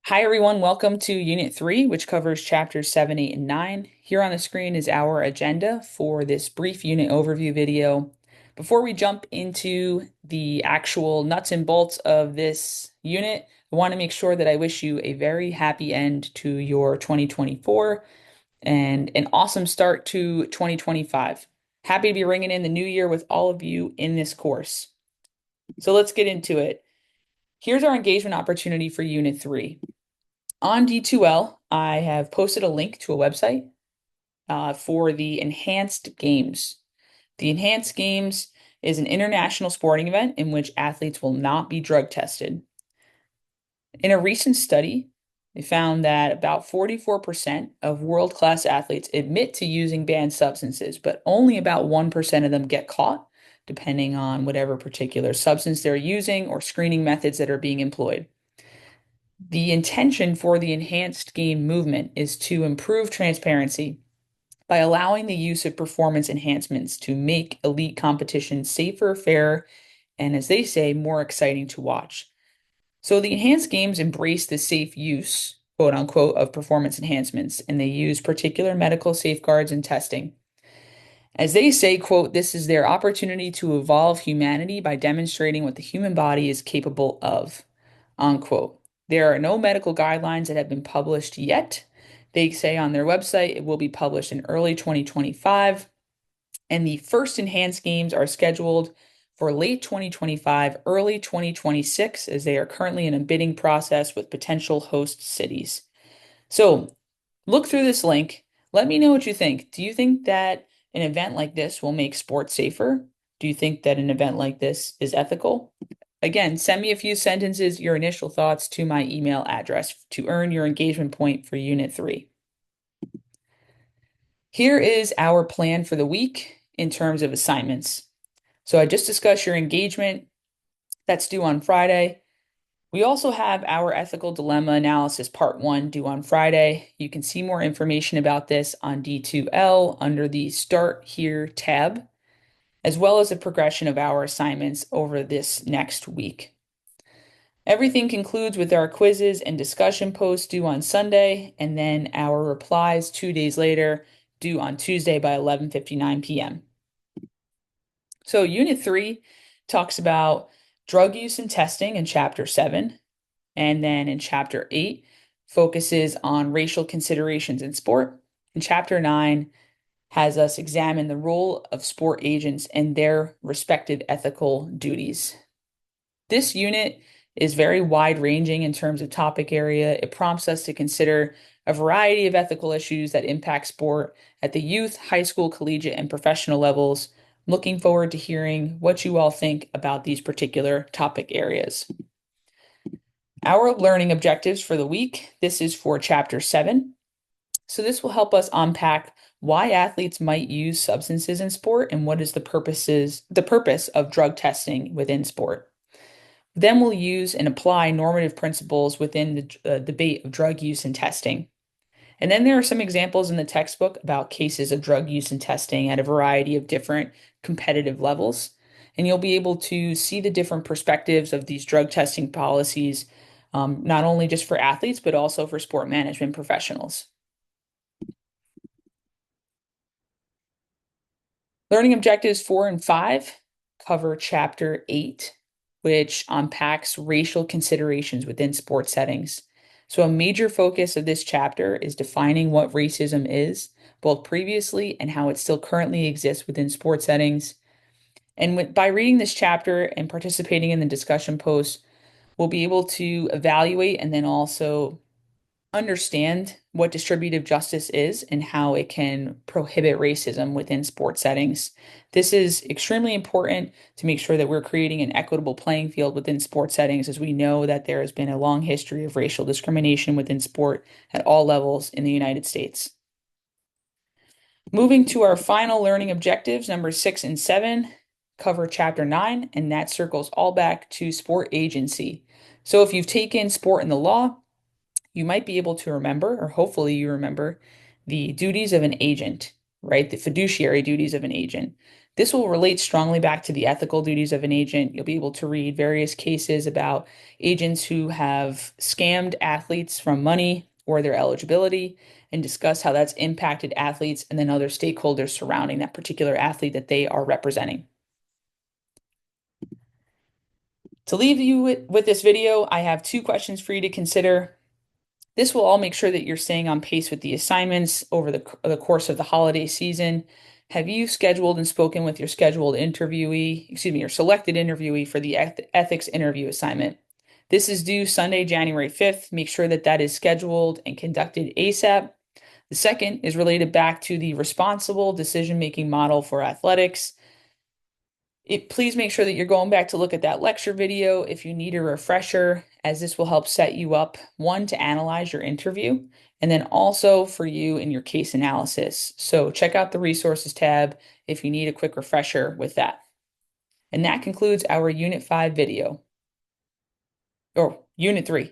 Hi, everyone. Welcome to Unit 3, which covers chapters 7, 8, and 9. Here on the screen is our agenda for this brief unit overview video. Before we jump into the actual nuts and bolts of this unit, I want to make sure that I wish you a very happy end to your 2024 and an awesome start to 2025. Happy to be ringing in the new year with all of you in this course. So let's get into it. Here's our engagement opportunity for Unit 3. On D2L, I have posted a link to a website for the Enhanced Games. The Enhanced Games is an international sporting event in which athletes will not be drug tested. In a recent study, they found that about 44% of world-class athletes admit to using banned substances, but only about 1% of them get caught, depending on whatever particular substance they're using or screening methods that are being employed. The intention for the enhanced game movement is to improve transparency by allowing the use of performance enhancements to make elite competition safer, fairer, and as they say, more exciting to watch. So the enhanced games embrace the safe use, quote unquote, of performance enhancements, and they use particular medical safeguards and testing. As they say, quote, this is their opportunity to evolve humanity by demonstrating what the human body is capable of, unquote. There are no medical guidelines that have been published yet. They say on their website it will be published in early 2025, and the first enhanced games are scheduled for late 2025, early 2026, as they are currently in a bidding process with potential host cities. So look through this link. Let me know what you think. Do you think that an event like this will make sports safer? Do you think that an event like this is ethical? Again, send me a few sentences, your initial thoughts to my email address to earn your engagement point for Unit 3. Here is our plan for the week in terms of assignments. So I just discussed your engagement. That's due on Friday. We also have our ethical dilemma analysis part 1 due on Friday. You can see more information about this on D2L under the Start Here tab, as well as a progression of our assignments over this next week. Everything concludes with our quizzes and discussion posts due on Sunday, and then our replies 2 days later, due on Tuesday by 11:59 p.m. So Unit 3 talks about drug use and testing in Chapter 7, and then in Chapter 8 focuses on racial considerations in sport. And Chapter 9 has us examine the role of sport agents and their respective ethical duties. This unit is very wide-ranging in terms of topic area. It prompts us to consider a variety of ethical issues that impact sport at the youth, high school, collegiate, and professional levels. I'm looking forward to hearing what you all think about these particular topic areas. Our learning objectives for the week. This is for Chapter 7. So this will help us unpack why athletes might use substances in sport and what is the purpose of drug testing within sport. Then we'll use and apply normative principles within the debate of drug use and testing. And then there are some examples in the textbook about cases of drug use and testing at a variety of different competitive levels. And you'll be able to see the different perspectives of these drug testing policies, not only just for athletes, but also for sport management professionals. Learning objectives 4 and 5 cover Chapter 8, which unpacks racial considerations within sports settings. So, a major focus of this chapter is defining what racism is, both previously and how it still currently exists within sports settings. And by reading this chapter and participating in the discussion posts, we'll be able to evaluate and then also understand what distributive justice is and how it can prohibit racism within sports settings. This is extremely important to make sure that we're creating an equitable playing field within sports settings, as we know that there has been a long history of racial discrimination within sport at all levels in the United States. Moving to our final learning objectives, number 6 and 7 cover Chapter 9, and that circles all back to sport agency. So if you've taken sport and the law, you might be able to remember, or hopefully you remember, the duties of an agent, right? The fiduciary duties of an agent. This will relate strongly back to the ethical duties of an agent. You'll be able to read various cases about agents who have scammed athletes from money or their eligibility and discuss how that's impacted athletes and then other stakeholders surrounding that particular athlete that they are representing. To leave you with this video, I have 2 questions for you to consider. This will all make sure that you're staying on pace with the assignments over the course of the holiday season. Have you scheduled and spoken with your scheduled interviewee, excuse me, your selected interviewee for the ethics interview assignment? This is due Sunday, January 5th. Make sure that that is scheduled and conducted ASAP. The second is related back to the responsible decision-making model for athletics. Please make sure that you're going back to look at that lecture video if you need a refresher, as this will help set you up, one, to analyze your interview, and then also for you in your case analysis. So check out the resources tab if you need a quick refresher with that. And that concludes our Unit 5 video, or Unit 3.